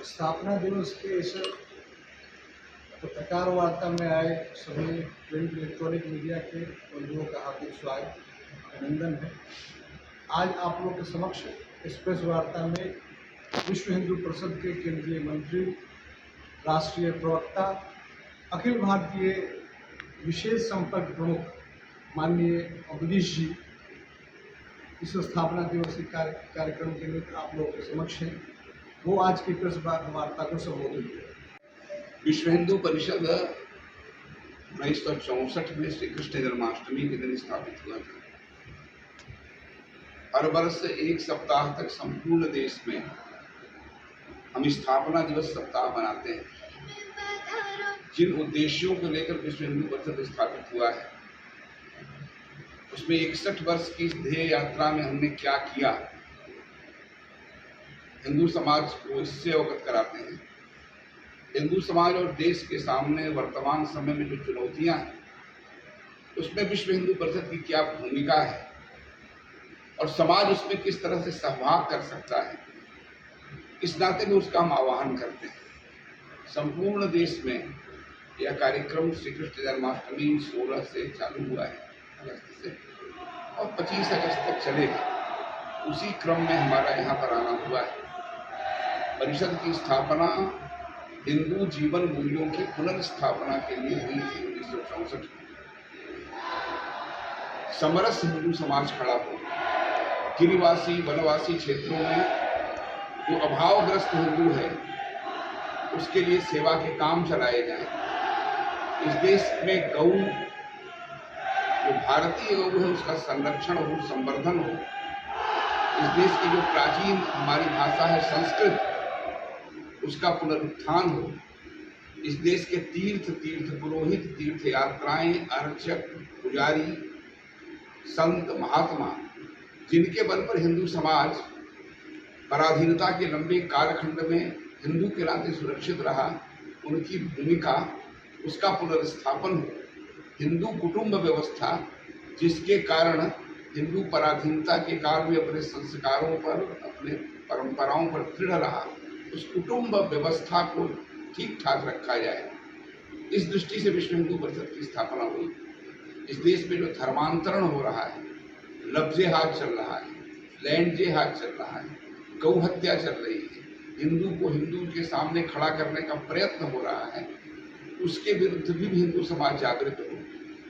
स्थापना दिवस के इस पत्रकार वार्ता में आए सभी प्रिंट इलेक्ट्रॉनिक मीडिया के बंधुओं का हार्दिक स्वागत अभिनंदन है। आज आप लोग के समक्ष इस प्रेस वार्ता में विश्व हिंदू परिषद के केंद्रीय मंत्री, राष्ट्रीय प्रवक्ता, अखिल भारतीय विशेष संपर्क प्रमुख माननीय अवधेश जी इस स्थापना दिवस के कार्यक्रम के लिए आप लोगों के समक्ष हैं। वो आज की प्रेस वार्ता को संबोधित किया। विश्व हिंदू परिषद 1964 में श्री कृष्ण जन्माष्टमी के दिन स्थापित हुआ था। हर वर्ष एक सप्ताह तक संपूर्ण देश में हम स्थापना दिवस सप्ताह मनाते हैं। जिन उद्देश्यों को लेकर विश्व हिंदू परिषद स्थापित हुआ है, उसमें 61 वर्ष की ध्येय यात्रा में हमने क्या किया, हिंदू समाज को इससे अवगत कराते हैं। हिंदू समाज और देश के सामने वर्तमान समय में जो चुनौतियां हैं, उसमें विश्व हिंदू परिषद की क्या भूमिका है और समाज उसमें किस तरह से सहभाग कर सकता है, इस नाते में उसका हम आह्वान करते हैं। संपूर्ण देश में यह कार्यक्रम श्री कृष्ण जन्माष्टमी 16 से चालू हुआ है, अगस्त से, और 25 अगस्त तक चलेगा। उसी क्रम में हमारा यहाँ पर आना हुआ है। परिषद की स्थापना हिंदू जीवन मूल्यों की पुनर्स्थापना के लिए हुई थी 1964 में। समरस हिंदू समाज खड़ा हो, गिरिवासी वनवासी क्षेत्रों में जो अभावग्रस्त हिंदू है उसके लिए सेवा के काम चलाए जाएं। इस देश में गौ, जो भारतीय गौ है, उसका संरक्षण हो, संवर्धन हो। इस देश की जो प्राचीन हमारी भाषा है संस्कृत, उसका पुनरुत्थान हो। इस देश के तीर्थ पुरोहित, तीर्थ यात्राएं, अर्चक, पुजारी, संत, महात्मा, जिनके बल पर हिंदू समाज पराधीनता के लंबे कालखंड में हिंदू के नाते सुरक्षित रहा, उनकी भूमिका, उसका पुनर्स्थापन हो। हिंदू कुटुंब व्यवस्था, जिसके कारण हिंदू पराधीनता के काल में अपने संस्कारों पर, अपने परंपराओं पर दृढ़ रहा, उस कुटुंब व्यवस्था को ठीक ठाक रखा जाए। इस दृष्टि से विश्व हिंदू परिषद की स्थापना हुई। इस देश में जो धर्मांतरण हो रहा है, लफ्जे हाथ चल रहा है, लैंड जे हाथ चल रहा है, गौ हत्या चल रही है, हिंदू को हिंदू के सामने खड़ा करने का प्रयत्न हो रहा है, उसके विरुद्ध भी हिंदू समाज जागृत हो,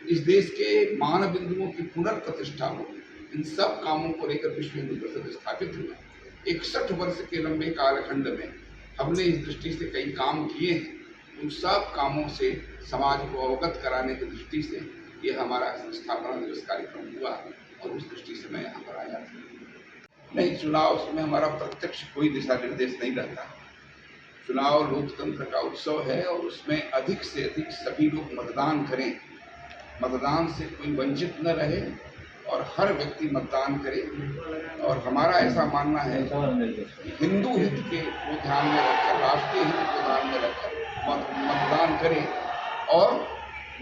इस देश के मान बिंदुओं की पुनर्प्रतिष्ठा हो, इन सब कामों को लेकर विश्व हिंदू परिषद स्थापित हुआ। 61 वर्ष के लंबे कालखंड में हमने इस दृष्टि से कई काम किए हैं। उन सब कामों से समाज को अवगत कराने की दृष्टि से यह हमारा स्थापना दिवस कार्यक्रम हुआ और उस दृष्टि से मैं यहाँ पर आया था। नहीं, चुनाव में हमारा प्रत्यक्ष कोई दिशा निर्देश नहीं रहता। चुनाव लोकतंत्र का उत्सव है और उसमें अधिक से अधिक सभी लोग मतदान करें, मतदान से कोई वंचित न रहे और हर व्यक्ति मतदान करे। और हमारा ऐसा मानना है कि हिंदू हित के को ध्यान में रखकर, राष्ट्रीय हित को ध्यान में रखकर मतदान करें और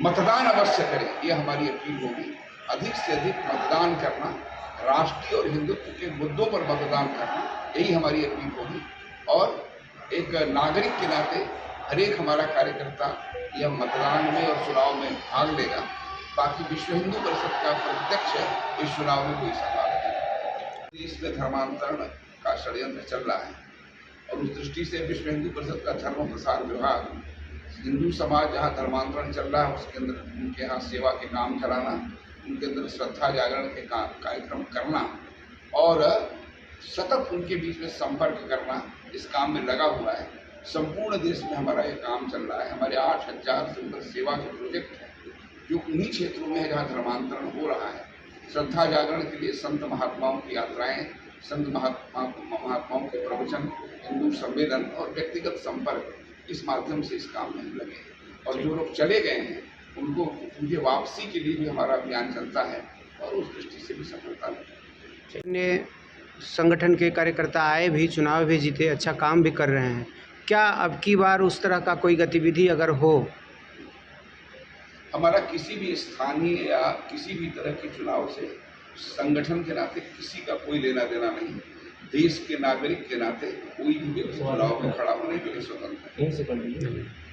मतदान अवश्य करें, ये हमारी अपील होगी। अधिक से अधिक मतदान करना, राष्ट्रीय और हिंदुत्व के मुद्दों पर मतदान करना, यही हमारी अपील होगी। और एक नागरिक के नाते हर एक हमारा कार्यकर्ता यह मतदान में और चुनाव में भाग लेगा। बाकी विश्व हिंदू परिषद का प्रत्यक्ष इस चुनाव में कोई सवाल नहीं। इसमें धर्मांतरण का षड्यंत्र चल रहा है और उस दृष्टि से विश्व हिंदू परिषद का धर्म प्रसार विभाग हिंदू समाज जहाँ धर्मांतरण चल रहा है उसके अंदर उनके यहाँ सेवा के काम चलाना, उनके अंदर श्रद्धा जागरण के कार्यक्रम करना और सतत उनके बीच में संपर्क करना, इस काम में लगा हुआ है। संपूर्ण देश में हमारा ये काम चल रहा है। हमारे 8000 से ऊपर सेवा के प्रोजेक्ट हैं जो उन्हीं क्षेत्रों में है जहाँ धर्मांतरण हो रहा है। श्रद्धा जागरण के लिए संत महात्माओं की यात्राएं, संत महात्माओं के प्रवचन, हिंदू संवेदन और व्यक्तिगत संपर्क, इस माध्यम से इस काम में हम लगे। और जो लोग चले गए हैं उनको उनके वापसी के लिए भी हमारा अभियान चलता है और उस दृष्टि से भी सफलता मिली। अन्य संगठन के कार्यकर्ता आए भी, चुनाव भी जीते, अच्छा काम भी कर रहे हैं। क्या अब की बार उस तरह का कोई गतिविधि अगर हो? हमारा किसी भी स्थानीय या किसी भी तरह के चुनाव से संगठन के नाते किसी का कोई लेना देना नहीं। देश के नागरिक के नाते कोई भी व्यक्ति चुनाव में खड़ा होने करने के लिए स्वतंत्र है। यहीं से कर लीजिए।